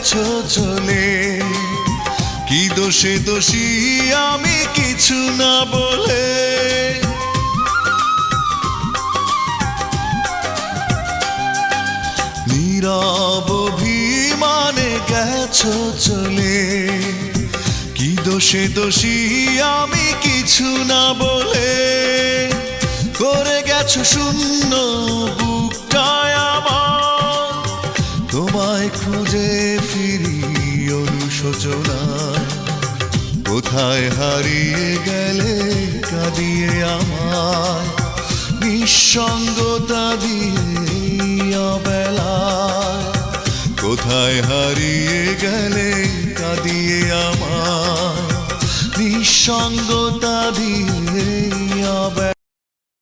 গেছো চলে। কি দোষে দোষী আমি কিছু না বলে, নীরব অভিমানে গেছো চলে। কি দোষে দোষী আমি কিছু না বলে, করে গেছো শূন্য বুকটায় আমার। তোমায় খুঁজে ফিরি অনুশোচনায়, কোথায় হারিয়ে গেলে কাঁদিয়ে আমায়। নিঃসঙ্গতা দিয়ে অবেলায়, কোথায় হারিয়ে গেলে কাঁদিয়ে আমায়। নিঃসঙ্গতা দিয়ে